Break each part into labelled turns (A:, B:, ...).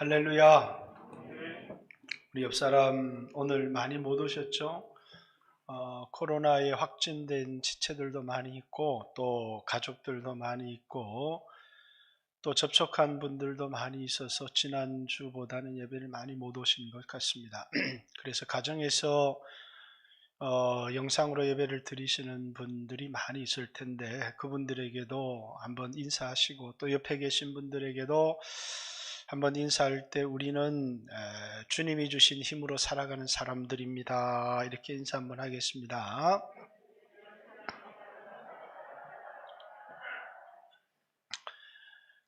A: 할렐루야. 우리 옆사람 오늘 많이 못 오셨죠? 코로나에 확진된 지체들도 많이 있고 또 가족들도 많이 있고 또 접촉한 분들도 많이 있어서 지난주보다는 예배를 많이 못 오신 것 같습니다. 그래서 가정에서 영상으로 예배를 드리시는 분들이 많이 있을 텐데 그분들에게도 한번 인사하시고 또 옆에 계신 분들에게도 한번 인사할 때 우리는 주님이 주신 힘으로 살아가는 사람들입니다. 이렇게 인사 한번 하겠습니다.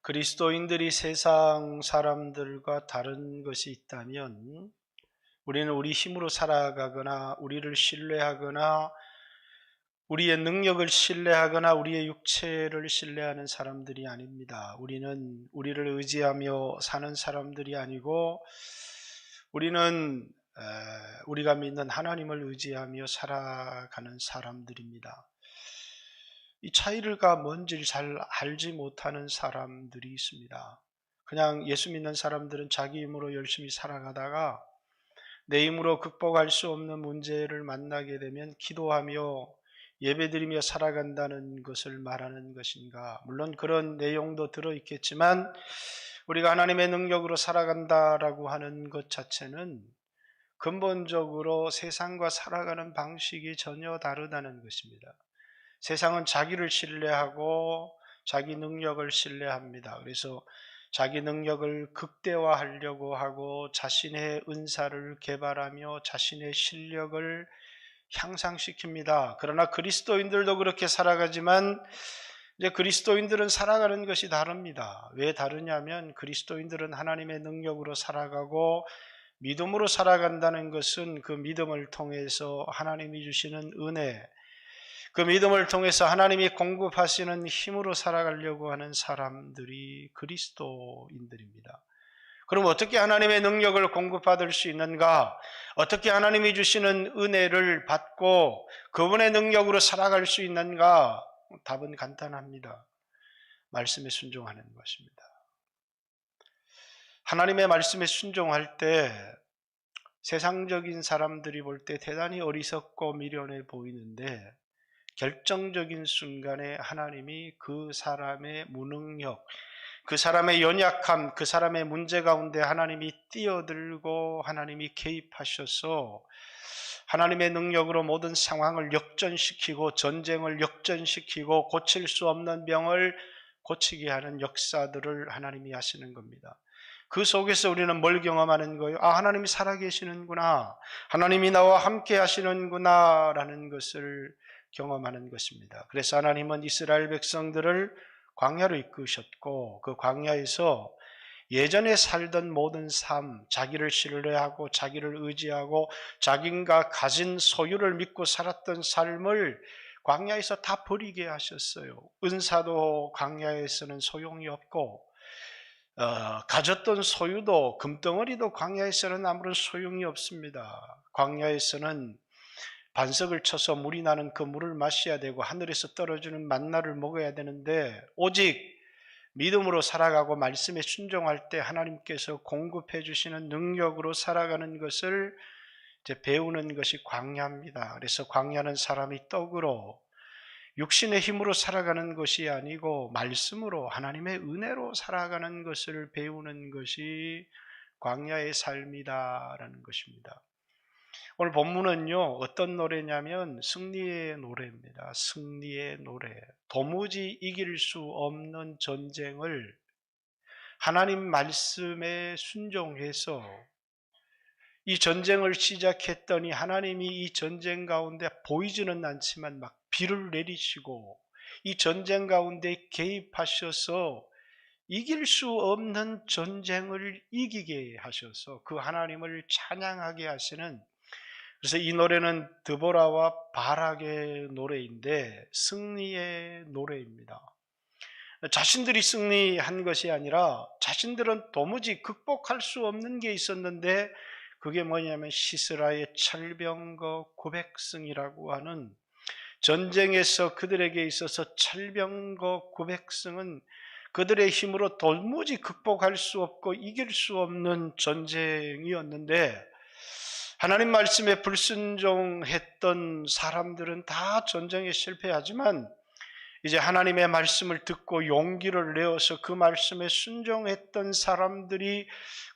A: 그리스도인들이 세상 사람들과 다른 것이 있다면 우리는 우리 힘으로 살아가거나 우리를 신뢰하거나 우리의 능력을 신뢰하거나 우리의 육체를 신뢰하는 사람들이 아닙니다. 우리는 우리를 의지하며 사는 사람들이 아니고 우리는 우리가 믿는 하나님을 의지하며 살아가는 사람들입니다. 이 차이가 뭔지 잘 알지 못하는 사람들이 있습니다. 그냥 예수 믿는 사람들은 자기 힘으로 열심히 살아가다가 내 힘으로 극복할 수 없는 문제를 만나게 되면 기도하며 예배드리며 살아간다는 것을 말하는 것인가? 물론 그런 내용도 들어있겠지만 우리가 하나님의 능력으로 살아간다라고 하는 것 자체는 근본적으로 세상과 살아가는 방식이 전혀 다르다는 것입니다. 세상은 자기를 신뢰하고 자기 능력을 신뢰합니다. 그래서 자기 능력을 극대화하려고 하고 자신의 은사를 개발하며 자신의 실력을 향상시킵니다. 그러나 그리스도인들도 그렇게 살아가지만 이제 그리스도인들은 살아가는 것이 다릅니다. 왜 다르냐면 그리스도인들은 하나님의 능력으로 살아가고 믿음으로 살아간다는 것은 그 믿음을 통해서 하나님이 주시는 은혜, 그 믿음을 통해서 하나님이 공급하시는 힘으로 살아가려고 하는 사람들이 그리스도인들입니다. 그럼 어떻게 하나님의 능력을 공급받을 수 있는가? 어떻게 하나님이 주시는 은혜를 받고 그분의 능력으로 살아갈 수 있는가? 답은 간단합니다. 말씀에 순종하는 것입니다. 하나님의 말씀에 순종할 때 세상적인 사람들이 볼 때 대단히 어리석고 미련해 보이는데 결정적인 순간에 하나님이 그 사람의 무능력, 그 사람의 연약함, 그 사람의 문제 가운데 하나님이 뛰어들고 하나님이 개입하셔서 하나님의 능력으로 모든 상황을 역전시키고 전쟁을 역전시키고 고칠 수 없는 병을 고치게 하는 역사들을 하나님이 하시는 겁니다. 그 속에서 우리는 뭘 경험하는 거예요? 하나님이 살아계시는구나. 하나님이 나와 함께 하시는구나 라는 것을 경험하는 것입니다. 그래서 하나님은 이스라엘 백성들을 광야로 이끄셨고 그 광야에서 예전에 살던 모든 삶, 자기를 신뢰하고 자기를 의지하고 자기가 가진 소유를 믿고 살았던 삶을 광야에서 다 버리게 하셨어요. 은사도 광야에서는 소용이 없고 가졌던 소유도 금덩어리도 광야에서는 아무런 소용이 없습니다. 광야에서는 반석을 쳐서 물이 나는 그 물을 마셔야 되고 하늘에서 떨어지는 만나를 먹어야 되는데 오직 믿음으로 살아가고 말씀에 순종할 때 하나님께서 공급해 주시는 능력으로 살아가는 것을 이제 배우는 것이 광야입니다. 그래서 광야는 사람이 떡으로 육신의 힘으로 살아가는 것이 아니고 말씀으로 하나님의 은혜로 살아가는 것을 배우는 것이 광야의 삶이다라는 것입니다. 오늘 본문은요, 어떤 노래냐면 승리의 노래입니다. 승리의 노래. 도무지 이길 수 없는 전쟁을 하나님 말씀에 순종해서 이 전쟁을 시작했더니 하나님이 이 전쟁 가운데 보이지는 않지만 막 비를 내리시고 이 전쟁 가운데 개입하셔서 이길 수 없는 전쟁을 이기게 하셔서 그 하나님을 찬양하게 하시는, 그래서 이 노래는 드보라와 바락의 노래인데 승리의 노래입니다. 자신들이 승리한 것이 아니라 자신들은 도무지 극복할 수 없는 게 있었는데 그게 뭐냐면 시스라의 철병거 900승이라고 하는, 전쟁에서 그들에게 있어서 철병거 900승은 그들의 힘으로 도무지 극복할 수 없고 이길 수 없는 전쟁이었는데, 하나님 말씀에 불순종했던 사람들은 다 전쟁에 실패하지만 이제 하나님의 말씀을 듣고 용기를 내어서 그 말씀에 순종했던 사람들이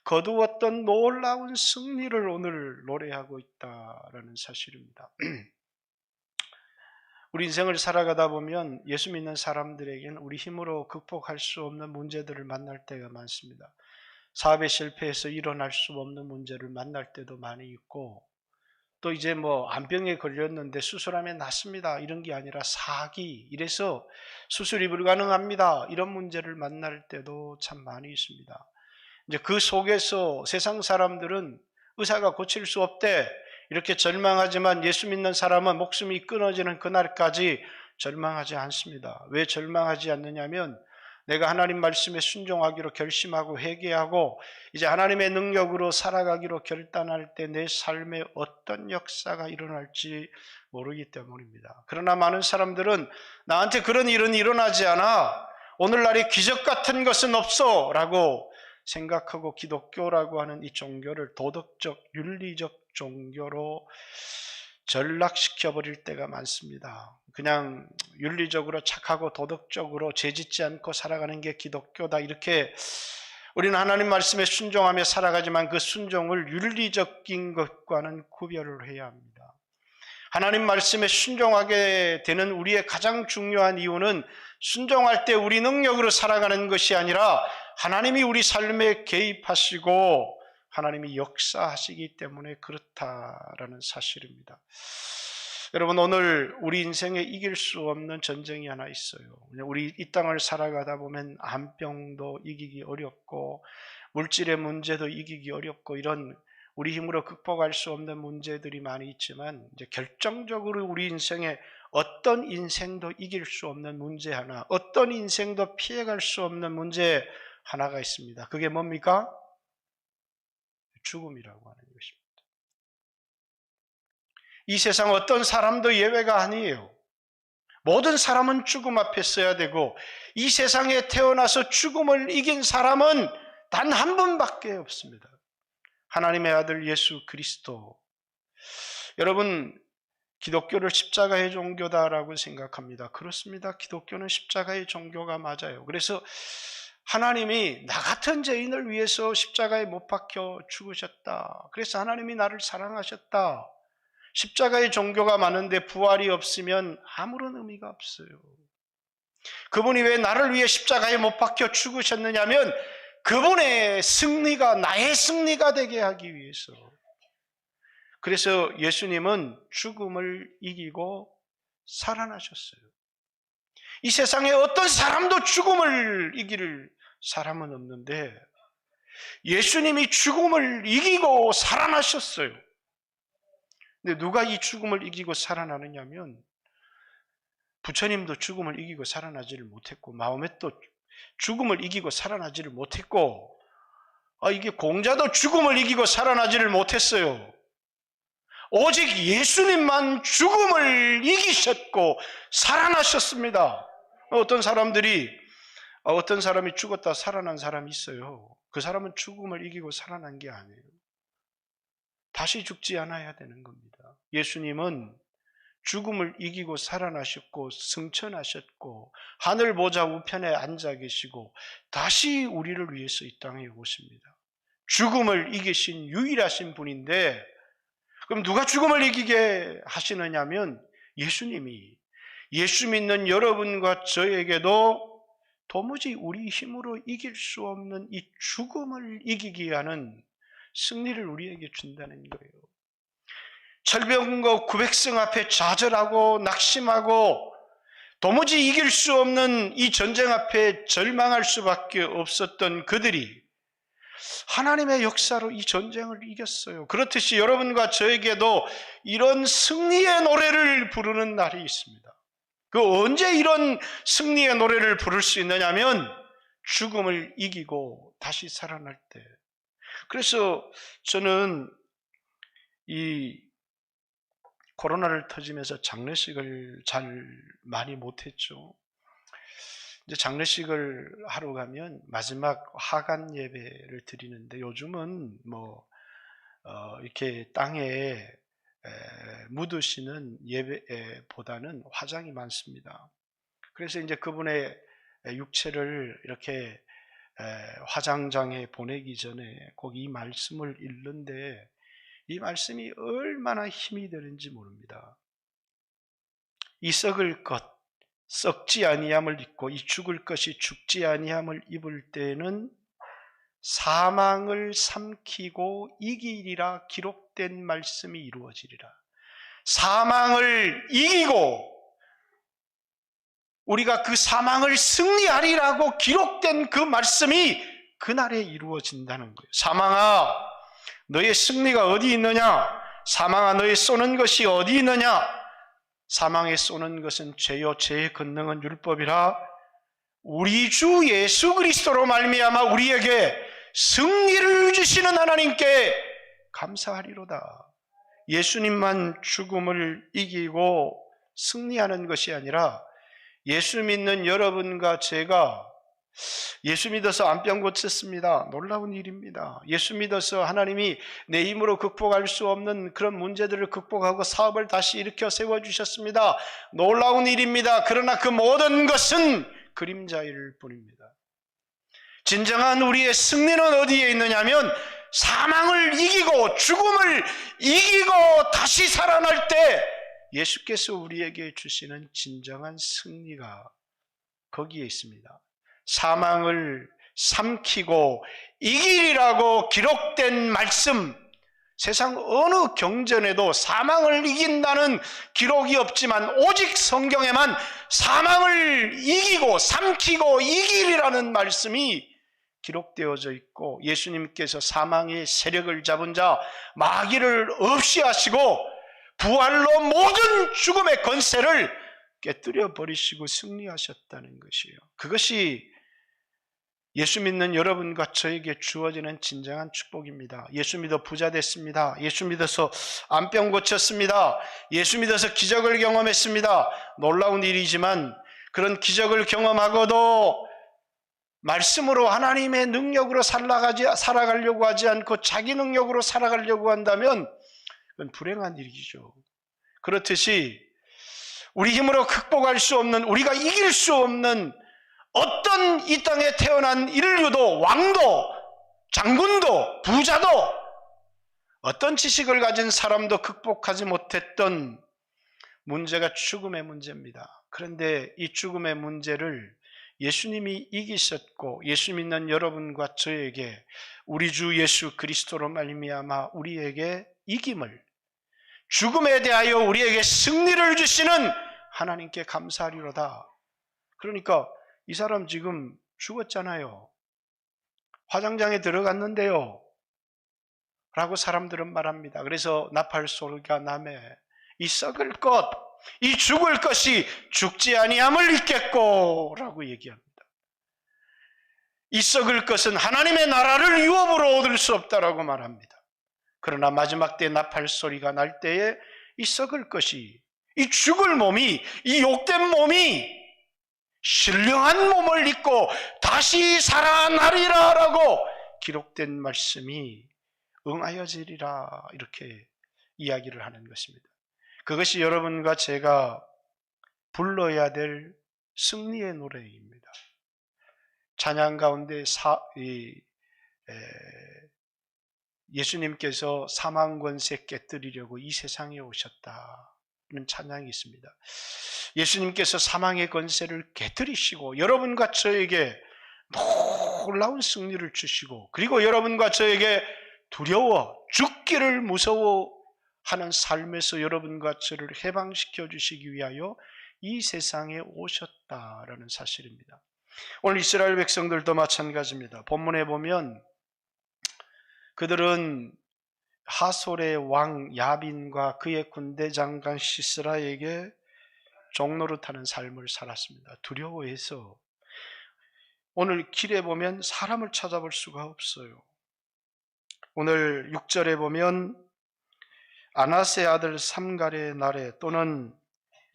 A: 거두었던 놀라운 승리를 오늘 노래하고 있다라는 사실입니다. 우리 인생을 살아가다 보면 예수 믿는 사람들에게는 우리 힘으로 극복할 수 없는 문제들을 만날 때가 많습니다. 사업에 실패해서 일어날 수 없는 문제를 만날 때도 많이 있고, 또 이제 암병에 걸렸는데 수술하면 낫습니다 이런 게 아니라 사기, 이래서 수술이 불가능합니다 이런 문제를 만날 때도 참 많이 있습니다. 이제 그 속에서 세상 사람들은 의사가 고칠 수 없대 이렇게 절망하지만 예수 믿는 사람은 목숨이 끊어지는 그날까지 절망하지 않습니다. 왜 절망하지 않느냐면 내가 하나님 말씀에 순종하기로 결심하고 회개하고 이제 하나님의 능력으로 살아가기로 결단할 때 내 삶에 어떤 역사가 일어날지 모르기 때문입니다. 그러나 많은 사람들은 나한테 그런 일은 일어나지 않아, 오늘날에 기적 같은 것은 없어 라고 생각하고 기독교라고 하는 이 종교를 도덕적, 윤리적 종교로 전락시켜버릴 때가 많습니다. 그냥 윤리적으로 착하고 도덕적으로 죄짓지 않고 살아가는 게 기독교다, 이렇게 우리는 하나님 말씀에 순종하며 살아가지만 그 순종을 윤리적인 것과는 구별을 해야 합니다. 하나님 말씀에 순종하게 되는 우리의 가장 중요한 이유는 순종할 때 우리 능력으로 살아가는 것이 아니라 하나님이 우리 삶에 개입하시고 하나님이 역사하시기 때문에 그렇다라는 사실입니다. 여러분, 오늘 우리 인생에 이길 수 없는 전쟁이 하나 있어요. 우리 이 땅을 살아가다 보면 암병도 이기기 어렵고 물질의 문제도 이기기 어렵고 이런 우리 힘으로 극복할 수 없는 문제들이 많이 있지만 이제 결정적으로 우리 인생에 어떤 인생도 이길 수 없는 문제 하나, 어떤 인생도 피해갈 수 없는 문제 하나가 있습니다. 그게 뭡니까? 죽음이라고 하는 것입니다. 이 세상 어떤 사람도 예외가 아니에요. 모든 사람은 죽음 앞에 서야 되고 이 세상에 태어나서 죽음을 이긴 사람은 단 한 분밖에 없습니다. 하나님의 아들 예수 그리스도. 여러분, 기독교를 십자가의 종교다라고 생각합니다. 그렇습니다. 기독교는 십자가의 종교가 맞아요. 그래서 하나님이 나 같은 죄인을 위해서 십자가에 못 박혀 죽으셨다. 그래서 하나님이 나를 사랑하셨다. 십자가의 종교가 많은데 부활이 없으면 아무런 의미가 없어요. 그분이 왜 나를 위해 십자가에 못 박혀 죽으셨느냐면 그분의 승리가 나의 승리가 되게 하기 위해서. 그래서 예수님은 죽음을 이기고 살아나셨어요. 이 세상에 어떤 사람도 죽음을 이길 사람은 없는데 예수님이 죽음을 이기고 살아나셨어요. 근데 누가 이 죽음을 이기고 살아나느냐면 부처님도 죽음을 이기고 살아나지를 못했고 마호멧도 죽음을 이기고 살아나지를 못했고 이게 공자도 죽음을 이기고 살아나지를 못했어요. 오직 예수님만 죽음을 이기셨고 살아나셨습니다. 어떤 사람이 죽었다 살아난 사람이 있어요. 그 사람은 죽음을 이기고 살아난 게 아니에요. 다시 죽지 않아야 되는 겁니다. 예수님은 죽음을 이기고 살아나셨고 승천하셨고 하늘 보좌 우편에 앉아 계시고 다시 우리를 위해서 이 땅에 오십니다. 죽음을 이기신 유일하신 분인데 그럼 누가 죽음을 이기게 하시느냐면 예수님이. 예수 믿는 여러분과 저에게도 도무지 우리 힘으로 이길 수 없는 이 죽음을 이기게 하는 승리를 우리에게 준다는 거예요. 철병과 구백성 앞에 좌절하고 낙심하고 도무지 이길 수 없는 이 전쟁 앞에 절망할 수밖에 없었던 그들이 하나님의 역사로 이 전쟁을 이겼어요. 그렇듯이 여러분과 저에게도 이런 승리의 노래를 부르는 날이 있습니다. 그 언제 이런 승리의 노래를 부를 수 있느냐면 죽음을 이기고 다시 살아날 때. 그래서 저는 이 코로나를 터지면서 장례식을 잘 많이 못했죠. 이제 장례식을 하러 가면 마지막 하간 예배를 드리는데, 요즘은 이렇게 땅에 묻으시는 예배보다는 화장이 많습니다. 그래서 이제 그분의 육체를 이렇게 화장장에 보내기 전에 꼭 이 말씀을 읽는데, 이 말씀이 얼마나 힘이 되는지 모릅니다. 이 썩을 것, 썩지 아니함을 입고 이 죽을 것이 죽지 아니함을 입을 때에는 사망을 삼키고 이기리라 기록된 말씀이 이루어지리라. 사망을 이기고 우리가 그 사망을 승리하리라고 기록된 그 말씀이 그날에 이루어진다는 거예요. 사망아, 너의 승리가 어디 있느냐? 사망아, 너의 쏘는 것이 어디 있느냐? 사망에 쏘는 것은 죄요, 죄의 권능은 율법이라. 우리 주 예수 그리스도로 말미암아 우리에게 승리를 주시는 하나님께 감사하리로다. 예수님만 죽음을 이기고 승리하는 것이 아니라, 예수 믿는 여러분과 제가 예수 믿어서 암병 고쳤습니다. 놀라운 일입니다. 예수 믿어서 하나님이 내 힘으로 극복할 수 없는 그런 문제들을 극복하고 사업을 다시 일으켜 세워주셨습니다. 놀라운 일입니다. 그러나 그 모든 것은 그림자일 뿐입니다. 진정한 우리의 승리는 어디에 있느냐면, 사망을 이기고 죽음을 이기고 다시 살아날 때 예수께서 우리에게 주시는 진정한 승리가 거기에 있습니다. 사망을 삼키고 이기리라고 기록된 말씀, 세상 어느 경전에도 사망을 이긴다는 기록이 없지만 오직 성경에만 사망을 이기고 삼키고 이기리라는 말씀이 기록되어져 있고, 예수님께서 사망의 세력을 잡은 자 마귀를 없이 하시고 부활로 모든 죽음의 권세를 깨뜨려 버리시고 승리하셨다는 것이에요. 그것이 예수 믿는 여러분과 저에게 주어지는 진정한 축복입니다. 예수 믿어 부자 됐습니다. 예수 믿어서 암병 고쳤습니다. 예수 믿어서 기적을 경험했습니다. 놀라운 일이지만, 그런 기적을 경험하고도 말씀으로 하나님의 능력으로 살아가려고 하지 않고 자기 능력으로 살아가려고 한다면 그건 불행한 일이죠. 그렇듯이 우리 힘으로 극복할 수 없는, 우리가 이길 수 없는 어떤 이 땅에 태어난 인류도, 왕도, 장군도, 부자도, 어떤 지식을 가진 사람도 극복하지 못했던 문제가 죽음의 문제입니다. 그런데 이 죽음의 문제를 예수님이 이기셨고, 예수 믿는 여러분과 저에게 우리 주 예수 그리스도로 말미암아 우리에게 이김을, 죽음에 대하여 우리에게 승리를 주시는 하나님께 감사하리로다. 그러니까 이 사람 지금 죽었잖아요. 화장장에 들어갔는데요 라고 사람들은 말합니다. 그래서 나팔 소리가 나매 이 썩을 것, 이 죽을 것이 죽지 아니함을 입겠고 라고 얘기합니다. 이 썩을 것은 하나님의 나라를 유업으로 얻을 수 없다라고 말합니다. 그러나 마지막 때 나팔 소리가 날 때에 이 썩을 것이, 이 죽을 몸이, 이 욕된 몸이 신령한 몸을 입고 다시 살아나리라 라고 기록된 말씀이 응하여지리라, 이렇게 이야기를 하는 것입니다. 그것이 여러분과 제가 불러야 될 승리의 노래입니다. 찬양 가운데 예수님께서 사망 권세 깨뜨리려고 이 세상에 오셨다는 찬양이 있습니다. 예수님께서 사망의 권세를 깨뜨리시고 여러분과 저에게 놀라운 승리를 주시고, 그리고 여러분과 저에게 두려워 죽기를 무서워하는 삶에서 여러분과 저를 해방시켜 주시기 위하여 이 세상에 오셨다라는 사실입니다. 오늘 이스라엘 백성들도 마찬가지입니다. 본문에 보면 그들은 하솔의 왕 야빈과 그의 군대 장관 시스라에게 종노릇하는 삶을 살았습니다. 두려워해서 오늘 길에 보면 사람을 찾아볼 수가 없어요. 오늘 6절에 보면 아나세 아들 삼갈의 날에 또는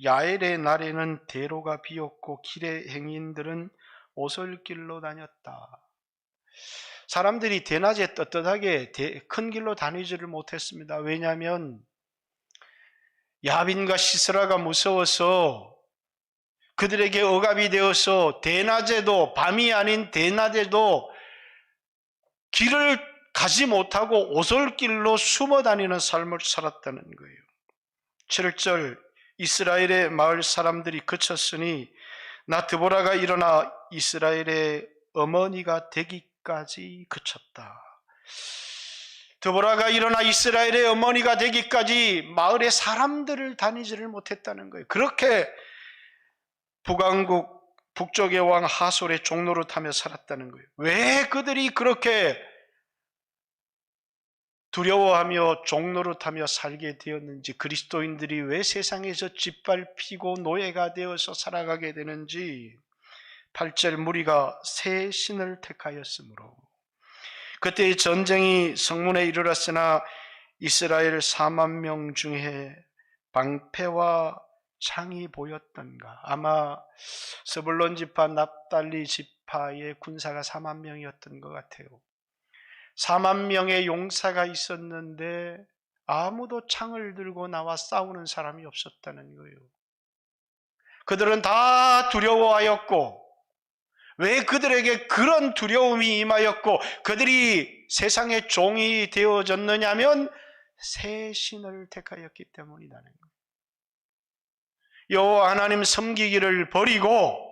A: 야엘의 날에는 대로가 비었고 길의 행인들은 오솔길로 다녔다. 사람들이 대낮에 떳떳하게 큰 길로 다니지를 못했습니다. 왜냐하면 야빈과 시스라가 무서워서 그들에게 억압이 되어서 대낮에도, 밤이 아닌 대낮에도 길을 가지 못하고 오솔길로 숨어 다니는 삶을 살았다는 거예요. 7절, 이스라엘의 마을 사람들이 그쳤으니 나 드보라가 일어나 이스라엘의 어머니가 되기까지 그쳤다. 드보라가 일어나 이스라엘의 어머니가 되기까지 마을의 사람들을 다니지를 못했다는 거예요. 그렇게 북왕국 북쪽의 왕 하솔의 종로를 타며 살았다는 거예요. 왜 그들이 그렇게 두려워하며 종로를 타며 살게 되었는지, 그리스도인들이 왜 세상에서 짓밟히고 노예가 되어서 살아가게 되는지, 8절, 무리가 새 신을 택하였으므로. 그때 전쟁이 성문에 이르렀으나 이스라엘 4만 명 중에 방패와 창이 보였던가. 아마 스불론 지파, 납달리 지파의 군사가 4만 명이었던 것 같아요. 4만 명의 용사가 있었는데 아무도 창을 들고 나와 싸우는 사람이 없었다는 거예요. 그들은 다 두려워하였고, 왜 그들에게 그런 두려움이 임하였고 그들이 세상의 종이 되어졌느냐면 새 신을 택하였기 때문이라는 거예요. 여호와 하나님 섬기기를 버리고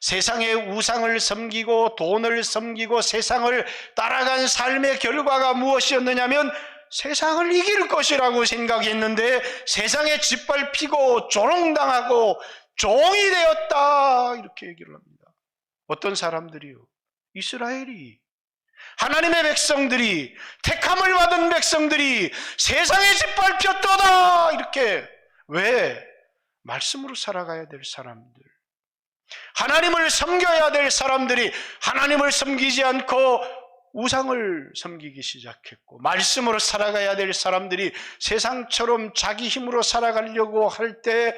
A: 세상의 우상을 섬기고 돈을 섬기고 세상을 따라간 삶의 결과가 무엇이었느냐면 세상을 이길 것이라고 생각했는데 세상에 짓밟히고 조롱당하고 종이 되었다, 이렇게 얘기를 합니다. 어떤 사람들이요? 이스라엘이, 하나님의 백성들이, 택함을 받은 백성들이 세상에 짓밟혔도다, 이렇게. 왜? 말씀으로 살아가야 될 사람들, 하나님을 섬겨야 될 사람들이 하나님을 섬기지 않고 우상을 섬기기 시작했고, 말씀으로 살아가야 될 사람들이 세상처럼 자기 힘으로 살아가려고 할 때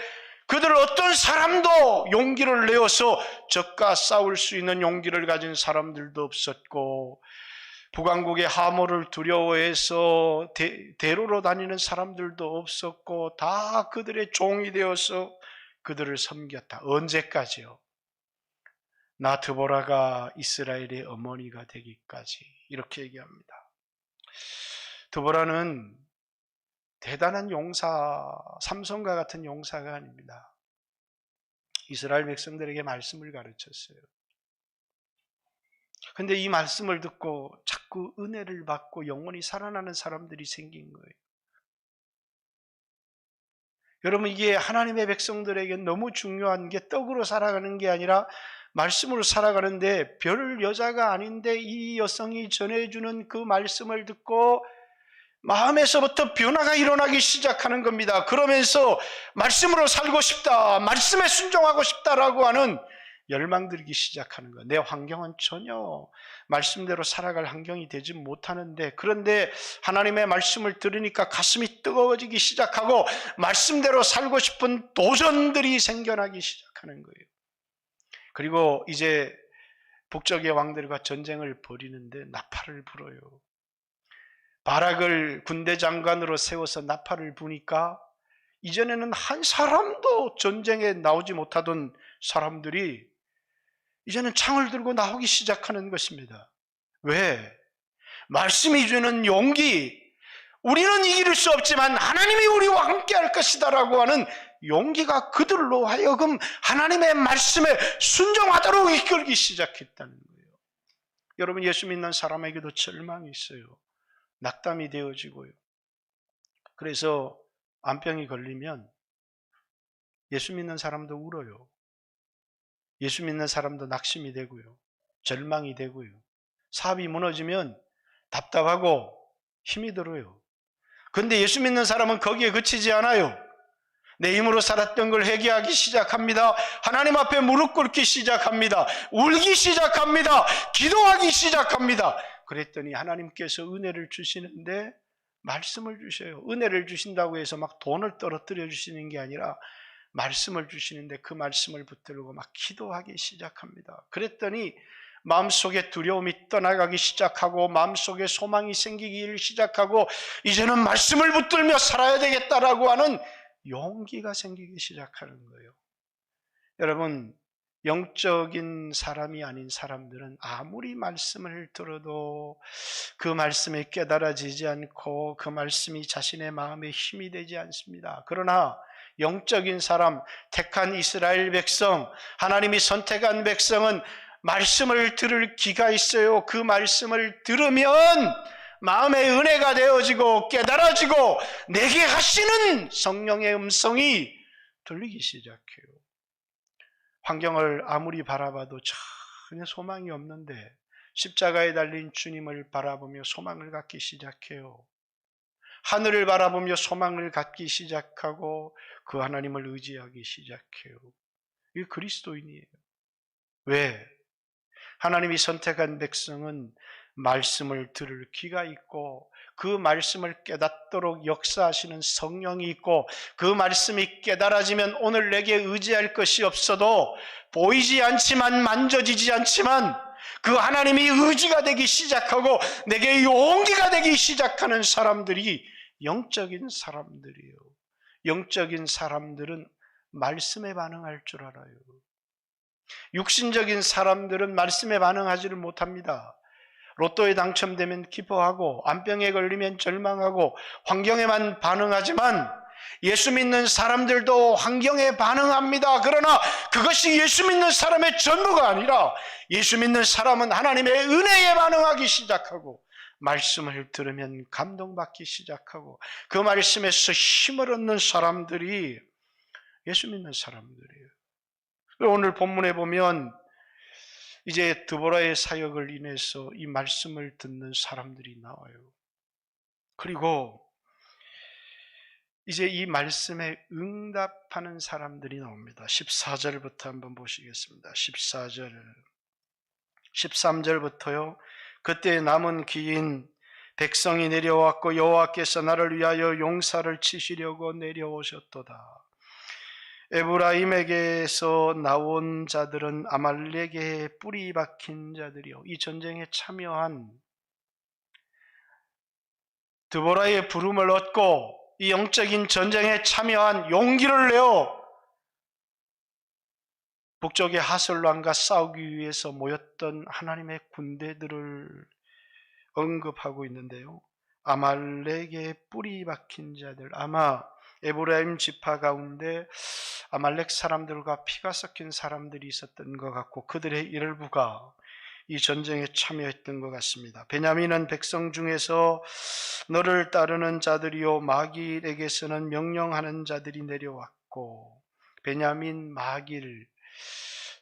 A: 그들 어떤 사람도 용기를 내어서 적과 싸울 수 있는 용기를 가진 사람들도 없었고, 북왕국의 하모를 두려워해서 대로로 다니는 사람들도 없었고, 다 그들의 종이 되어서 그들을 섬겼다. 언제까지요? 나 드보라가 이스라엘의 어머니가 되기까지, 이렇게 얘기합니다. 드보라는 대단한 용사, 삼손과 같은 용사가 아닙니다. 이스라엘 백성들에게 말씀을 가르쳤어요. 근데 이 말씀을 듣고 자꾸 은혜를 받고 영원히 살아나는 사람들이 생긴 거예요. 여러분, 이게 하나님의 백성들에게 너무 중요한 게 떡으로 살아가는 게 아니라 말씀으로 살아가는데, 별 여자가 아닌데 이 여성이 전해주는 그 말씀을 듣고 마음에서부터 변화가 일어나기 시작하는 겁니다. 그러면서 말씀으로 살고 싶다, 말씀에 순종하고 싶다라고 하는 열망들이기 시작하는 거예요. 내 환경은 전혀 말씀대로 살아갈 환경이 되지 못하는데, 그런데 하나님의 말씀을 들으니까 가슴이 뜨거워지기 시작하고 말씀대로 살고 싶은 도전들이 생겨나기 시작하는 거예요. 그리고 이제 북쪽의 왕들과 전쟁을 벌이는데 나팔을 불어요. 바락을 군대 장관으로 세워서 나팔을 부니까 이전에는 한 사람도 전쟁에 나오지 못하던 사람들이 이제는 창을 들고 나오기 시작하는 것입니다. 왜? 말씀이 주는 용기, 우리는 이길 수 없지만 하나님이 우리와 함께 할 것이다 라고 하는 용기가 그들로 하여금 하나님의 말씀에 순종하도록 이끌기 시작했다는 거예요. 여러분, 예수 믿는 사람에게도 절망이 있어요. 낙담이 되어지고요. 그래서 암병이 걸리면 예수 믿는 사람도 울어요. 예수 믿는 사람도 낙심이 되고요. 절망이 되고요. 사업이 무너지면 답답하고 힘이 들어요. 그런데 예수 믿는 사람은 거기에 그치지 않아요. 내 힘으로 살았던 걸 회개하기 시작합니다. 하나님 앞에 무릎 꿇기 시작합니다. 울기 시작합니다. 기도하기 시작합니다. 그랬더니 하나님께서 은혜를 주시는데 말씀을 주셔요. 은혜를 주신다고 해서 막 돈을 떨어뜨려 주시는 게 아니라 말씀을 주시는데 그 말씀을 붙들고 막 기도하기 시작합니다. 그랬더니 마음속에 두려움이 떠나가기 시작하고 마음속에 소망이 생기기 시작하고 이제는 말씀을 붙들며 살아야 되겠다라고 하는 용기가 생기기 시작하는 거예요. 여러분, 영적인 사람이 아닌 사람들은 아무리 말씀을 들어도 그 말씀이 깨달아지지 않고 그 말씀이 자신의 마음에 힘이 되지 않습니다. 그러나 영적인 사람, 택한 이스라엘 백성, 하나님이 선택한 백성은 말씀을 들을 기가 있어요. 그 말씀을 들으면 마음의 은혜가 되어지고 깨달아지고 내게 하시는 성령의 음성이 들리기 시작해요. 환경을 아무리 바라봐도 전혀 소망이 없는데 십자가에 달린 주님을 바라보며 소망을 갖기 시작해요. 하늘을 바라보며 소망을 갖기 시작하고 그 하나님을 의지하기 시작해요. 이게 그리스도인이에요. 왜? 하나님이 선택한 백성은 말씀을 들을 귀가 있고 그 말씀을 깨닫도록 역사하시는 성령이 있고 그 말씀이 깨달아지면 오늘 내게 의지할 것이 없어도 보이지 않지만 만져지지 않지만 그 하나님이 의지가 되기 시작하고 내게 용기가 되기 시작하는 사람들이 영적인 사람들이에요. 영적인 사람들은 말씀에 반응할 줄 알아요. 육신적인 사람들은 말씀에 반응하지를 못합니다. 로또에 당첨되면 기뻐하고 암병에 걸리면 절망하고 환경에만 반응하지만 예수 믿는 사람들도 환경에 반응합니다. 그러나 그것이 예수 믿는 사람의 전부가 아니라 예수 믿는 사람은 하나님의 은혜에 반응하기 시작하고 말씀을 들으면 감동받기 시작하고 그 말씀에서 힘을 얻는 사람들이 예수 믿는 사람들이에요. 오늘 본문에 보면 이제 드보라의 사역을 인해서 이 말씀을 듣는 사람들이 나와요. 그리고 이제 이 말씀에 응답하는 사람들이 나옵니다. 14절부터 한번 보시겠습니다. 14절, 13절부터요. 그때 남은 기인 백성이 내려왔고 여호와께서 나를 위하여 용사를 치시려고 내려오셨도다. 에브라임에게서 나온 자들은 아말렉의 뿌리 박힌 자들이요. 이 전쟁에 참여한 드보라의 부름을 얻고 이 영적인 전쟁에 참여한 용기를 내어 북쪽의 하솔람과 싸우기 위해서 모였던 하나님의 군대들을 언급하고 있는데요. 아말렉의 뿌리 박힌 자들, 아마 에브라임 지파 가운데 아말렉 사람들과 피가 섞인 사람들이 있었던 것 같고 그들의 일부가 이 전쟁에 참여했던 것 같습니다. 베냐민은 백성 중에서 너를 따르는 자들이요 마길에게서는 명령하는 자들이 내려왔고 베냐민, 마길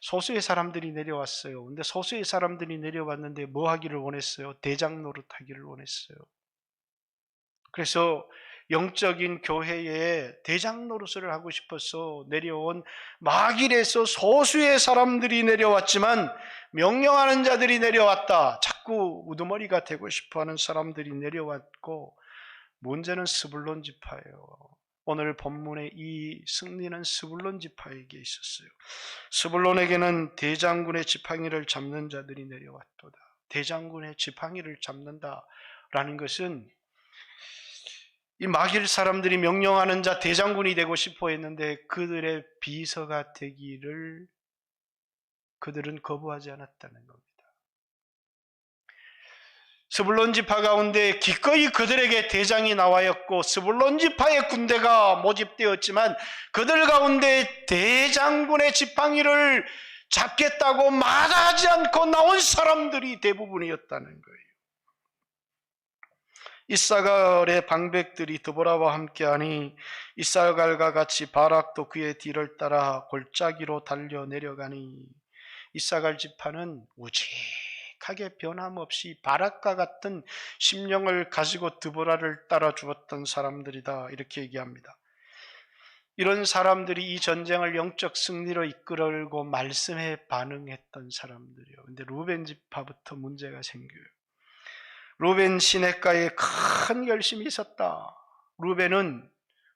A: 소수의 사람들이 내려왔어요. 근데 소수의 사람들이 내려왔는데 뭐 하기를 원했어요? 대장 노릇하기를 원했어요. 그래서 영적인 교회에 대장 노릇을 하고 싶어서 내려온 마길에서 소수의 사람들이 내려왔지만 명령하는 자들이 내려왔다. 자꾸 우두머리가 되고 싶어하는 사람들이 내려왔고 문제는 스불론 지파예요. 오늘 본문의 이 승리는 스불론 지파에게 있었어요. 스불론에게는 대장군의 지팡이를 잡는 자들이 내려왔도다. 대장군의 지팡이를 잡는다라는 것은 이 마길 사람들이 명령하는 자 대장군이 되고 싶어 했는데 그들의 비서가 되기를 그들은 거부하지 않았다는 겁니다. 스불론 지파 가운데 기꺼이 그들에게 대장이 나와였고 스불론 지파의 군대가 모집되었지만 그들 가운데 대장군의 지팡이를 잡겠다고 마다하지 않고 나온 사람들이 대부분이었다는 거예요. 이사갈의 방백들이 드보라와 함께하니 이사갈과 같이 바락도 그의 뒤를 따라 골짜기로 달려 내려가니 이사갈 지파는 우직하게 변함없이 바락과 같은 심령을 가지고 드보라를 따라 주었던 사람들이다 이렇게 얘기합니다. 이런 사람들이 이 전쟁을 영적 승리로 이끌고 말씀에 반응했던 사람들이에요. 근데 루벤 지파부터 문제가 생겨요. 루벤 시냇가에 큰 결심이 있었다. 루벤은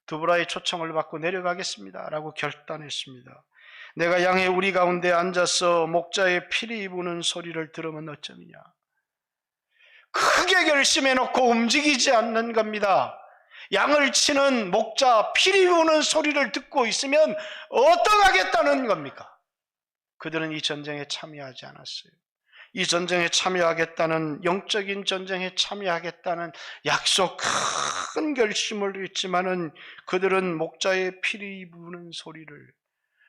A: 드보라의 초청을 받고 내려가겠습니다 라고 결단했습니다. 내가 양의 우리 가운데 앉아서 목자의 피리 부는 소리를 들으면 어쩌느냐. 크게 결심해놓고 움직이지 않는 겁니다. 양을 치는 목자 피리 부는 소리를 듣고 있으면 어떡하겠다는 겁니까? 그들은 이 전쟁에 참여하지 않았어요. 이 전쟁에 참여하겠다는, 영적인 전쟁에 참여하겠다는 약속, 큰 결심을 했지만은 그들은 목자의 피리 부는 소리를,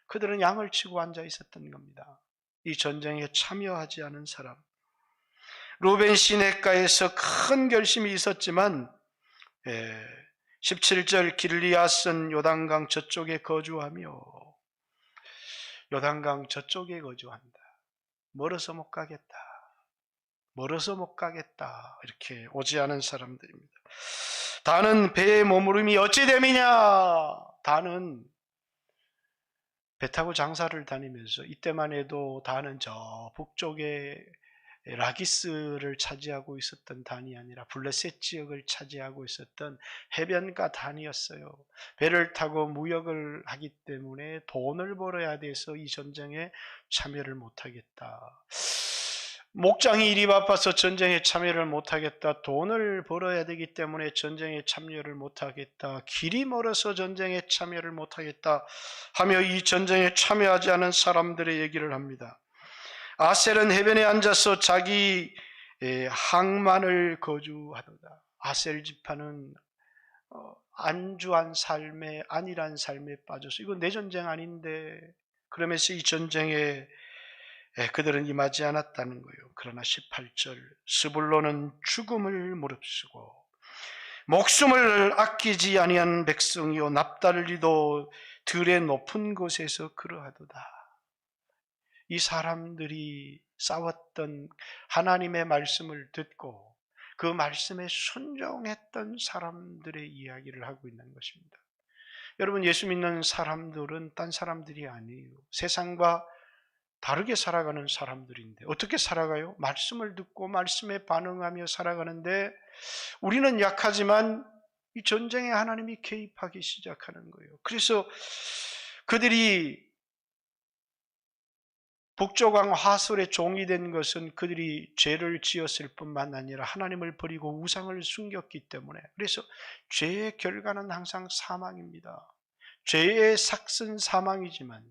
A: 그들은 양을 치고 앉아 있었던 겁니다. 이 전쟁에 참여하지 않은 사람. 루벤 시내가에서 큰 결심이 있었지만 17절 길리앗은 요단강 저쪽에 거주하며, 요단강 저쪽에 거주한다. 멀어서 못 가겠다. 멀어서 못 가겠다. 이렇게 오지 않은 사람들입니다. 다는 배의 머무름이 어찌 됨이냐. 다는 배 타고 장사를 다니면서, 이때만 해도 다는 저 북쪽에 라기스를 차지하고 있었던 단이 아니라 블레셋 지역을 차지하고 있었던 해변가 단이었어요. 배를 타고 무역을 하기 때문에 돈을 벌어야 돼서 이 전쟁에 참여를 못하겠다. 목장이 일이 바빠서 전쟁에 참여를 못하겠다. 돈을 벌어야 되기 때문에 전쟁에 참여를 못하겠다. 길이 멀어서 전쟁에 참여를 못하겠다 하며 이 전쟁에 참여하지 않은 사람들의 얘기를 합니다. 아셀은 해변에 앉아서 자기 항만을 거주하도다. 아셀 지파는 안주한 삶에, 안일한 삶에 빠져서 이거 내 전쟁 아닌데, 그러면서 이 전쟁에 그들은 임하지 않았다는 거예요. 그러나 18절, 스불론은 죽음을 무릅쓰고 목숨을 아끼지 아니한 백성이요 납달리도 들의 높은 곳에서 그러하도다. 이 사람들이 싸웠던 하나님의 말씀을 듣고 그 말씀에 순종했던 사람들의 이야기를 하고 있는 것입니다. 여러분, 예수 믿는 사람들은 딴 사람들이 아니에요. 세상과 다르게 살아가는 사람들인데 어떻게 살아가요? 말씀을 듣고 말씀에 반응하며 살아가는데 우리는 약하지만 이 전쟁에 하나님이 개입하기 시작하는 거예요. 그래서 그들이 북조강 하솔의 종이 된 것은 그들이 죄를 지었을 뿐만 아니라 하나님을 버리고 우상을 숨겼기 때문에, 그래서 죄의 결과는 항상 사망입니다. 죄의 삭은 사망이지만,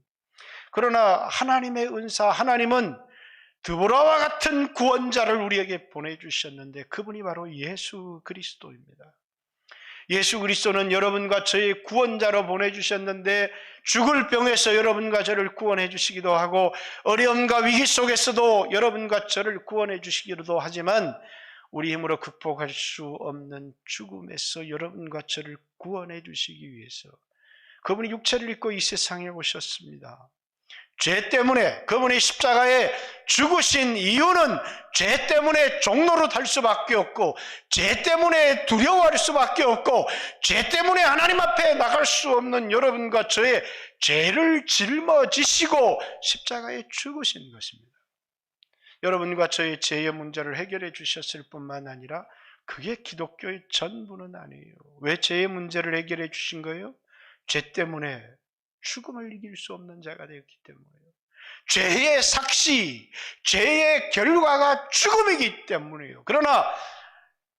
A: 그러나 하나님의 은사, 하나님은 드보라와 같은 구원자를 우리에게 보내주셨는데 그분이 바로 예수 그리스도입니다. 예수 그리스도는 여러분과 저의 구원자로 보내주셨는데 죽을 병에서 여러분과 저를 구원해 주시기도 하고 어려움과 위기 속에서도 여러분과 저를 구원해 주시기도 하지만 우리 힘으로 극복할 수 없는 죽음에서 여러분과 저를 구원해 주시기 위해서 그분이 육체를 입고 이 세상에 오셨습니다. 죄 때문에 그분이 십자가에 죽으신 이유는 죄 때문에 종로로 달 수밖에 없고, 죄 때문에 두려워할 수밖에 없고, 죄 때문에 하나님 앞에 나갈 수 없는 여러분과 저의 죄를 짊어지시고 십자가에 죽으신 것입니다. 여러분과 저의 죄의 문제를 해결해 주셨을 뿐만 아니라 그게 기독교의 전부는 아니에요. 왜 죄의 문제를 해결해 주신 거예요? 죄 때문에 죽음을 이길 수 없는 자가 되었기 때문이에요. 죄의 삭시, 죄의 결과가 죽음이기 때문이에요. 그러나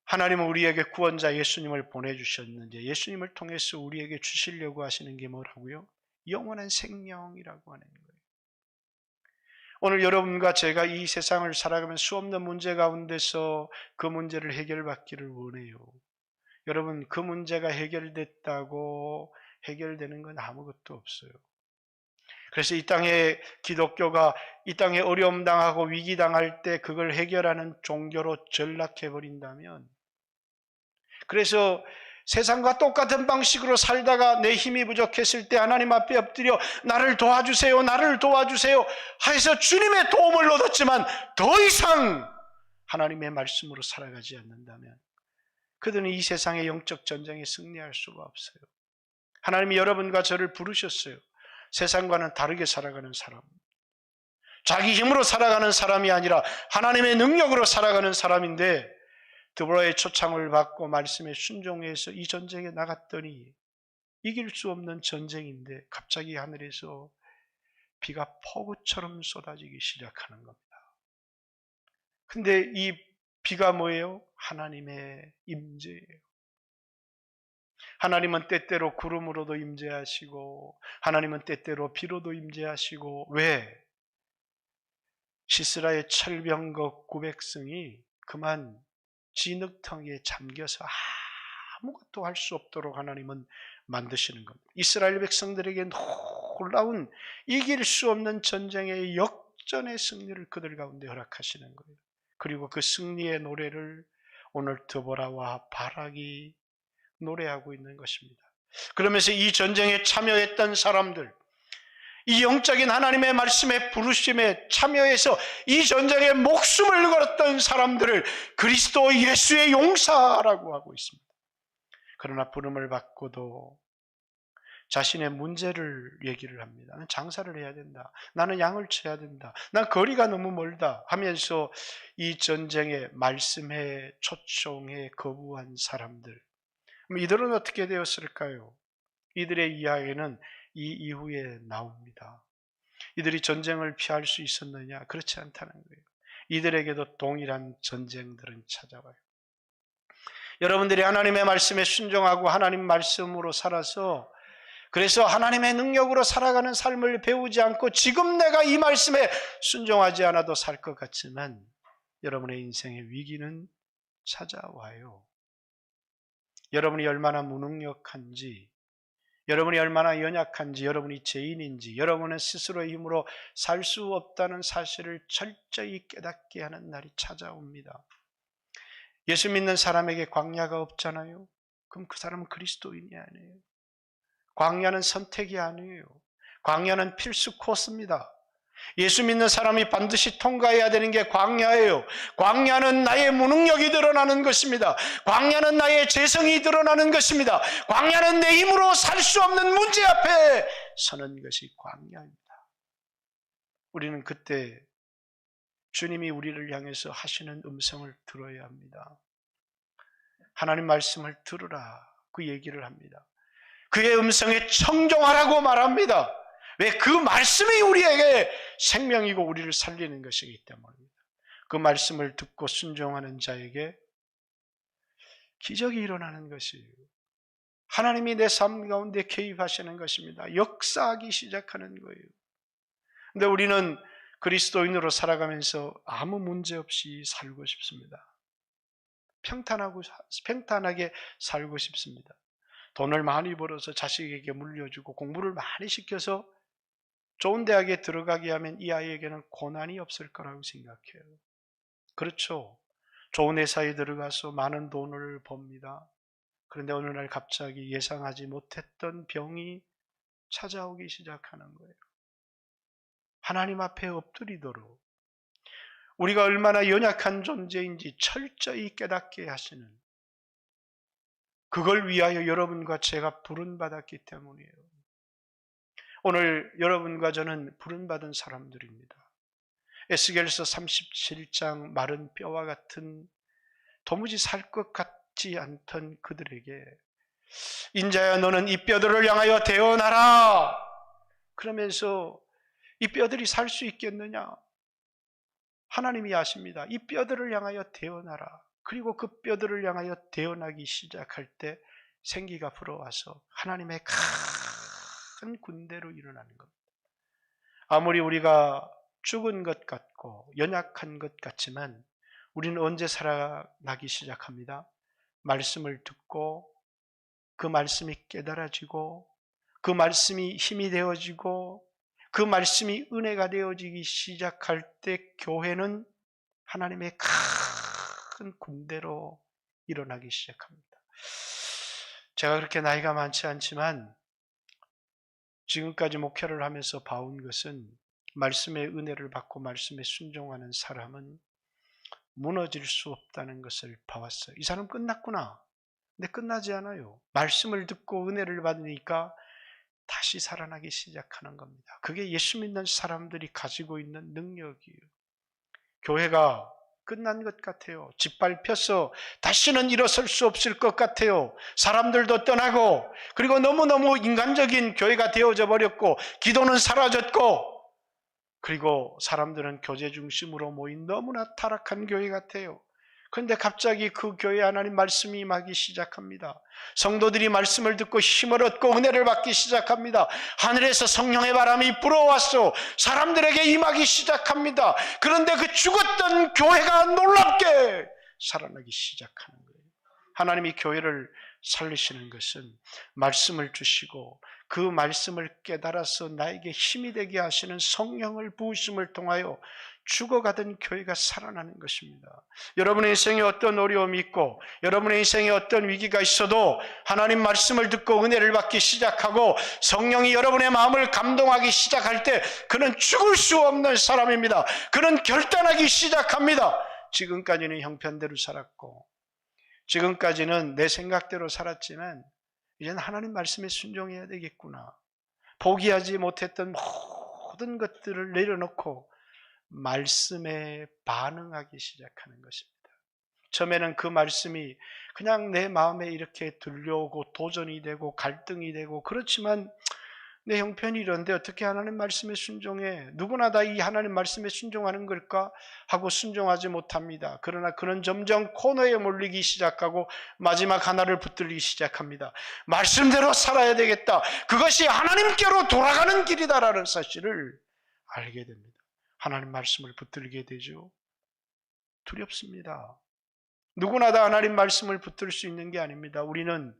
A: 하나님은 우리에게 구원자 예수님을 보내주셨는데 예수님을 통해서 우리에게 주시려고 하시는 게 뭐라고요? 영원한 생명이라고 하는 거예요. 오늘 여러분과 제가 이 세상을 살아가면 수없는 문제 가운데서 그 문제를 해결받기를 원해요. 여러분, 그 문제가 해결됐다고 해결되는 건 아무것도 없어요. 그래서 이 땅에 기독교가 이 땅에 어려움 당하고 위기 당할 때 그걸 해결하는 종교로 전락해 버린다면, 그래서 세상과 똑같은 방식으로 살다가 내 힘이 부족했을 때 하나님 앞에 엎드려 나를 도와주세요, 나를 도와주세요 해서 주님의 도움을 얻었지만 더 이상 하나님의 말씀으로 살아가지 않는다면 그들은 이 세상의 영적 전쟁에 승리할 수가 없어요. 하나님이 여러분과 저를 부르셨어요. 세상과는 다르게 살아가는 사람, 자기 힘으로 살아가는 사람이 아니라 하나님의 능력으로 살아가는 사람인데, 드보라의 초청을 받고 말씀에 순종해서 이 전쟁에 나갔더니 이길 수 없는 전쟁인데 갑자기 하늘에서 비가 폭우처럼 쏟아지기 시작하는 겁니다. 근데 이 비가 뭐예요? 하나님의 임재예요. 하나님은 때때로 구름으로도 임재하시고 하나님은 때때로 비로도 임재하시고, 왜? 시스라의 철병거 900승이 그만 진흙탕에 잠겨서 아무것도 할 수 없도록 하나님은 만드시는 겁니다. 이스라엘 백성들에게 놀라운 이길 수 없는 전쟁의 역전의 승리를 그들 가운데 허락하시는 거예요. 그리고 그 승리의 노래를 오늘 드보라와 바락이 노래하고 있는 것입니다. 그러면서 이 전쟁에 참여했던 사람들, 이 영적인 하나님의 말씀에 부르심에 참여해서 이 전쟁에 목숨을 걸었던 사람들을 그리스도 예수의 용사라고 하고 있습니다. 그러나 부름을 받고도 자신의 문제를 얘기를 합니다. 나는 장사를 해야 된다. 나는 양을 쳐야 된다. 난 거리가 너무 멀다 하면서 이 전쟁의 말씀에 초청해 거부한 사람들, 이들은 어떻게 되었을까요? 이들의 이야기는 이 이후에 나옵니다. 이들이 전쟁을 피할 수 있었느냐? 그렇지 않다는 거예요. 이들에게도 동일한 전쟁들은 찾아와요. 여러분들이 하나님의 말씀에 순종하고 하나님 말씀으로 살아서, 그래서 하나님의 능력으로 살아가는 삶을 배우지 않고 지금 내가 이 말씀에 순종하지 않아도 살 것 같지만 여러분의 인생의 위기는 찾아와요. 여러분이 얼마나 무능력한지, 여러분이 얼마나 연약한지, 여러분이 죄인인지, 여러분은 스스로의 힘으로 살 수 없다는 사실을 철저히 깨닫게 하는 날이 찾아옵니다. 예수 믿는 사람에게 광야가 없잖아요. 그럼 그 사람은 그리스도인이 아니에요. 광야는 선택이 아니에요. 광야는 필수 코스입니다. 예수 믿는 사람이 반드시 통과해야 되는 게 광야예요. 광야는 나의 무능력이 드러나는 것입니다. 광야는 나의 재성이 드러나는 것입니다. 광야는 내 힘으로 살 수 없는 문제 앞에 서는 것이 광야입니다. 우리는 그때 주님이 우리를 향해서 하시는 음성을 들어야 합니다. 하나님 말씀을 들으라, 그 얘기를 합니다. 그의 음성에 청종하라고 말합니다. 왜? 그 말씀이 우리에게 생명이고 우리를 살리는 것이기 때문입니다. 그 말씀을 듣고 순종하는 자에게 기적이 일어나는 것이에요. 하나님이 내 삶 가운데 개입하시는 것입니다. 역사하기 시작하는 거예요. 근데 우리는 그리스도인으로 살아가면서 아무 문제 없이 살고 싶습니다. 평탄하게 살고 싶습니다. 돈을 많이 벌어서 자식에게 물려주고 공부를 많이 시켜서 좋은 대학에 들어가게 하면 이 아이에게는 고난이 없을 거라고 생각해요. 그렇죠. 좋은 회사에 들어가서 많은 돈을 법니다. 그런데 어느 날 갑자기 예상하지 못했던 병이 찾아오기 시작하는 거예요. 하나님 앞에 엎드리도록 우리가 얼마나 연약한 존재인지 철저히 깨닫게 하시는, 그걸 위하여 여러분과 제가 부름받았기 때문이에요. 오늘 여러분과 저는 부름받은 사람들입니다. 에스겔서 37장 마른 뼈와 같은 도무지 살 것 같지 않던 그들에게 인자야 너는 이 뼈들을 향하여 대언하라 그러면서 이 뼈들이 살 수 있겠느냐? 하나님이 아십니다. 이 뼈들을 향하여 대언하라. 그리고 그 뼈들을 향하여 대언하기 시작할 때 생기가 불어와서 하나님의 큰 군대로 일어나는 겁니다. 아무리 우리가 죽은 것 같고 연약한 것 같지만 우리는 언제 살아나기 시작합니다. 말씀을 듣고 그 말씀이 깨달아지고 그 말씀이 힘이 되어지고 그 말씀이 은혜가 되어지기 시작할 때 교회는 하나님의 큰 군대로 일어나기 시작합니다. 제가 그렇게 나이가 많지 않지만 지금까지 목회를 하면서 봐온 것은 말씀의 은혜를 받고 말씀에 순종하는 사람은 무너질 수 없다는 것을 봐왔어요. 이 사람 끝났구나. 근데 끝나지 않아요. 말씀을 듣고 은혜를 받으니까 다시 살아나기 시작하는 겁니다. 그게 예수 믿는 사람들이 가지고 있는 능력이에요. 교회가 끝난 것 같아요. 짓밟혀서 다시는 일어설 수 없을 것 같아요. 사람들도 떠나고, 그리고 너무너무 인간적인 교회가 되어져 버렸고, 기도는 사라졌고, 그리고 사람들은 교제 중심으로 모인 너무나 타락한 교회 같아요. 그런데 갑자기 그 교회에 하나님 말씀이 임하기 시작합니다. 성도들이 말씀을 듣고 힘을 얻고 은혜를 받기 시작합니다. 하늘에서 성령의 바람이 불어와서 사람들에게 임하기 시작합니다. 그런데 그 죽었던 교회가 놀랍게 살아나기 시작하는 거예요. 하나님이 교회를 살리시는 것은 말씀을 주시고 그 말씀을 깨달아서 나에게 힘이 되게 하시는 성령을 부으심을 통하여 죽어가던 교회가 살아나는 것입니다. 여러분의 인생에 어떤 어려움이 있고 여러분의 인생에 어떤 위기가 있어도 하나님 말씀을 듣고 은혜를 받기 시작하고 성령이 여러분의 마음을 감동하기 시작할 때 그는 죽을 수 없는 사람입니다. 그는 결단하기 시작합니다. 지금까지는 형편대로 살았고 지금까지는 내 생각대로 살았지만 이제는 하나님 말씀에 순종해야 되겠구나. 포기하지 못했던 모든 것들을 내려놓고 말씀에 반응하기 시작하는 것입니다. 처음에는 그 말씀이 그냥 내 마음에 이렇게 들려오고 도전이 되고 갈등이 되고 그렇지만 내 형편이 이런데 어떻게 하나님 말씀에 순종해? 누구나 다 이 하나님 말씀에 순종하는 걸까? 하고 순종하지 못합니다. 그러나 그는 점점 코너에 몰리기 시작하고 마지막 하나를 붙들기 시작합니다. 말씀대로 살아야 되겠다. 그것이 하나님께로 돌아가는 길이다라는 사실을 알게 됩니다. 하나님 말씀을 붙들게 되죠. 두렵습니다. 누구나 다 하나님 말씀을 붙들 수 있는 게 아닙니다. 우리는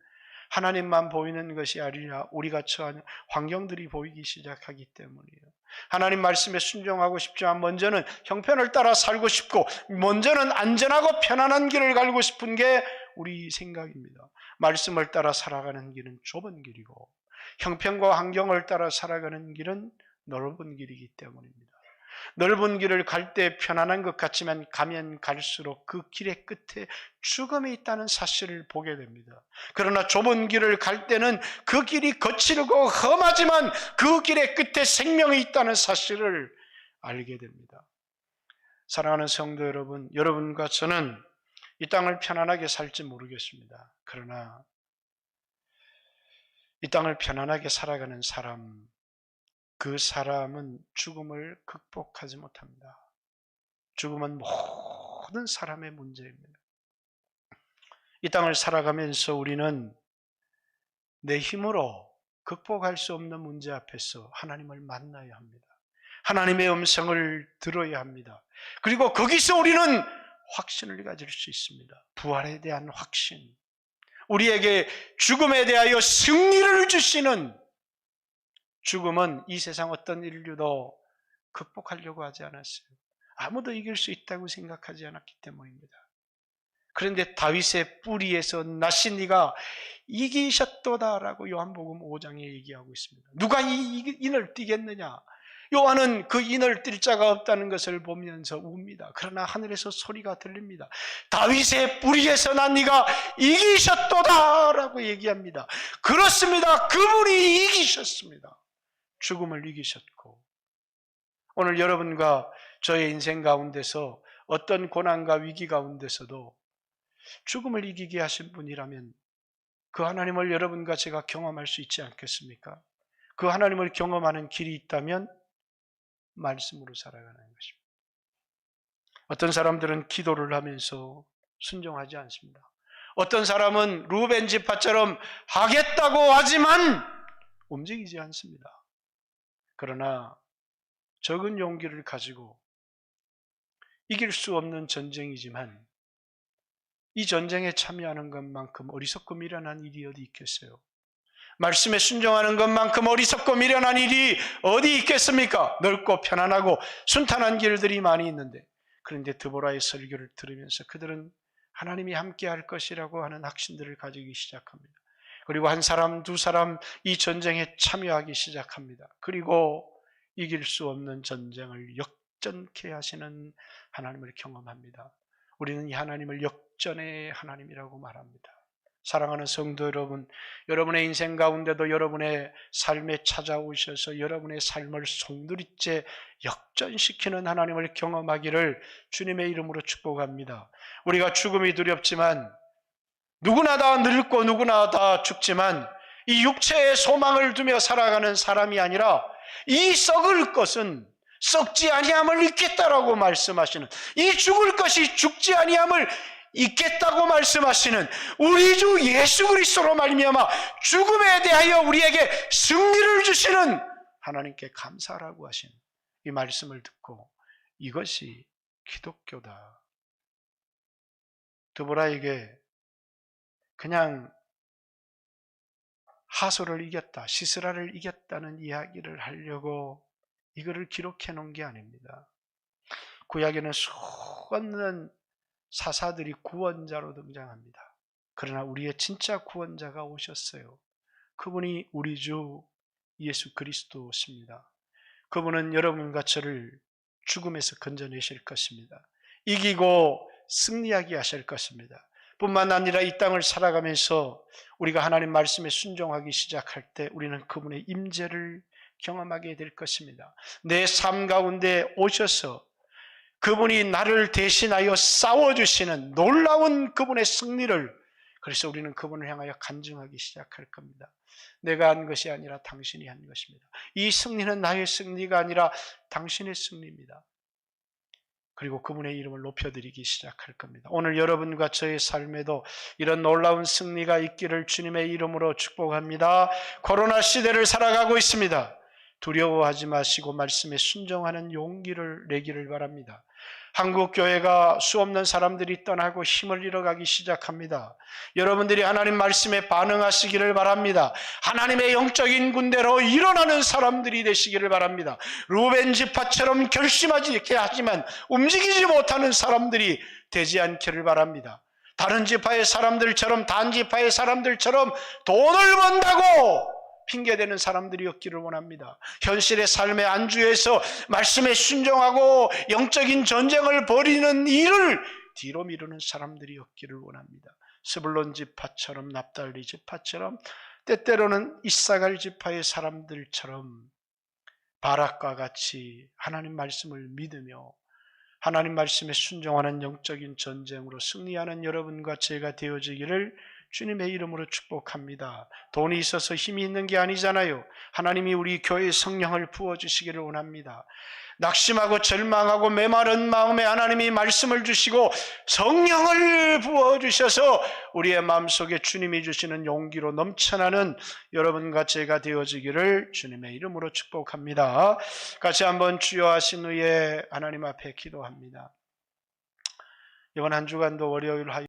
A: 하나님만 보이는 것이 아니라 우리가 처한 환경들이 보이기 시작하기 때문이에요. 하나님 말씀에 순종하고 싶지만 먼저는 형편을 따라 살고 싶고 먼저는 안전하고 편안한 길을 가고 싶은 게 우리 생각입니다. 말씀을 따라 살아가는 길은 좁은 길이고 형편과 환경을 따라 살아가는 길은 넓은 길이기 때문입니다. 넓은 길을 갈 때 편안한 것 같지만 가면 갈수록 그 길의 끝에 죽음이 있다는 사실을 보게 됩니다. 그러나 좁은 길을 갈 때는 그 길이 거칠고 험하지만 그 길의 끝에 생명이 있다는 사실을 알게 됩니다. 사랑하는 성도 여러분, 여러분과 저는 이 땅을 편안하게 살지 모르겠습니다. 그러나 이 땅을 편안하게 살아가는 사람, 그 사람은 죽음을 극복하지 못합니다. 죽음은 모든 사람의 문제입니다. 이 땅을 살아가면서 우리는 내 힘으로 극복할 수 없는 문제 앞에서 하나님을 만나야 합니다. 하나님의 음성을 들어야 합니다. 그리고 거기서 우리는 확신을 가질 수 있습니다. 부활에 대한 확신, 우리에게 죽음에 대하여 승리를 주시는, 죽음은 이 세상 어떤 인류도 극복하려고 하지 않았어요. 아무도 이길 수 있다고 생각하지 않았기 때문입니다. 그런데 다윗의 뿌리에서 나신 이가 이기셨도다라고 요한복음 5장에 얘기하고 있습니다. 누가 이 인을 띠겠느냐? 요한은 그 인을 띨 자가 없다는 것을 보면서 웁니다. 그러나 하늘에서 소리가 들립니다. 다윗의 뿌리에서 난 이가 이기셨도다라고 얘기합니다. 그렇습니다. 그분이 이기셨습니다. 죽음을 이기셨고, 오늘 여러분과 저의 인생 가운데서 어떤 고난과 위기 가운데서도 죽음을 이기게 하신 분이라면 그 하나님을 여러분과 제가 경험할 수 있지 않겠습니까? 그 하나님을 경험하는 길이 있다면 말씀으로 살아가는 것입니다. 어떤 사람들은 기도를 하면서 순종하지 않습니다. 어떤 사람은 루벤 지파처럼 하겠다고 하지만 움직이지 않습니다. 그러나 적은 용기를 가지고 이길 수 없는 전쟁이지만 이 전쟁에 참여하는 것만큼 어리석고 미련한 일이 어디 있겠어요? 말씀에 순종하는 것만큼 어리석고 미련한 일이 어디 있겠습니까? 넓고 편안하고 순탄한 길들이 많이 있는데, 그런데 드보라의 설교를 들으면서 그들은 하나님이 함께 할 것이라고 하는 확신들을 가지기 시작합니다. 그리고 한 사람, 두 사람 이 전쟁에 참여하기 시작합니다. 그리고 이길 수 없는 전쟁을 역전케 하시는 하나님을 경험합니다. 우리는 이 하나님을 역전의 하나님이라고 말합니다. 사랑하는 성도 여러분, 여러분의 인생 가운데도 여러분의 삶에 찾아오셔서 여러분의 삶을 송두리째 역전시키는 하나님을 경험하기를 주님의 이름으로 축복합니다. 우리가 죽음이 두렵지만, 누구나 다 늙고 누구나 다 죽지만 이 육체의 소망을 두며 살아가는 사람이 아니라 이 썩을 것은 썩지 아니함을 잊겠다라고 말씀하시는, 이 죽을 것이 죽지 아니함을 잊겠다고 말씀하시는 우리 주 예수 그리스도로 말미암아 죽음에 대하여 우리에게 승리를 주시는 하나님께 감사라고 하신 이 말씀을 듣고 이것이 기독교다. 드보라에게 그냥 하솔을 이겼다, 시스라를 이겼다는 이야기를 하려고 이거를 기록해 놓은 게 아닙니다. 구약에는 수없는 사사들이 구원자로 등장합니다. 그러나 우리의 진짜 구원자가 오셨어요. 그분이 우리 주 예수 그리스도십니다. 그분은 여러분과 저를 죽음에서 건져내실 것입니다. 이기고 승리하게 하실 것입니다. 뿐만 아니라 이 땅을 살아가면서 우리가 하나님 말씀에 순종하기 시작할 때 우리는 그분의 임재를 경험하게 될 것입니다. 내 삶 가운데 오셔서 그분이 나를 대신하여 싸워주시는 놀라운 그분의 승리를, 그래서 우리는 그분을 향하여 간증하기 시작할 겁니다. 내가 한 것이 아니라 당신이 한 것입니다. 이 승리는 나의 승리가 아니라 당신의 승리입니다. 그리고 그분의 이름을 높여드리기 시작할 겁니다. 오늘 여러분과 저의 삶에도 이런 놀라운 승리가 있기를 주님의 이름으로 축복합니다. 코로나 시대를 살아가고 있습니다. 두려워하지 마시고 말씀에 순종하는 용기를 내기를 바랍니다. 한국 교회가 수없는 사람들이 떠나고 힘을 잃어가기 시작합니다. 여러분들이 하나님 말씀에 반응하시기를 바랍니다. 하나님의 영적인 군대로 일어나는 사람들이 되시기를 바랍니다. 루벤 지파처럼 결심하지 하지만 움직이지 못하는 사람들이 되지 않기를 바랍니다. 다른 지파의 사람들처럼, 단 지파의 사람들처럼 돈을 번다고 핑계대는 사람들이 없기를 원합니다. 현실의 삶의 안주에서 말씀에 순종하고 영적인 전쟁을 벌이는 일을 뒤로 미루는 사람들이 없기를 원합니다. 스불론 지파처럼, 납달리 지파처럼, 때때로는 이사갈 지파의 사람들처럼 바락과 같이 하나님 말씀을 믿으며 하나님 말씀에 순종하는 영적인 전쟁으로 승리하는 여러분과 제가 되어지기를 주님의 이름으로 축복합니다. 돈이 있어서 힘이 있는 게 아니잖아요. 하나님이 우리 교회에 성령을 부어주시기를 원합니다. 낙심하고 절망하고 메마른 마음에 하나님이 말씀을 주시고 성령을 부어주셔서 우리의 마음속에 주님이 주시는 용기로 넘쳐나는 여러분과 제가 되어지기를 주님의 이름으로 축복합니다. 같이 한번 주여 하신 후에 하나님 앞에 기도합니다. 이번 한 주간도 월요일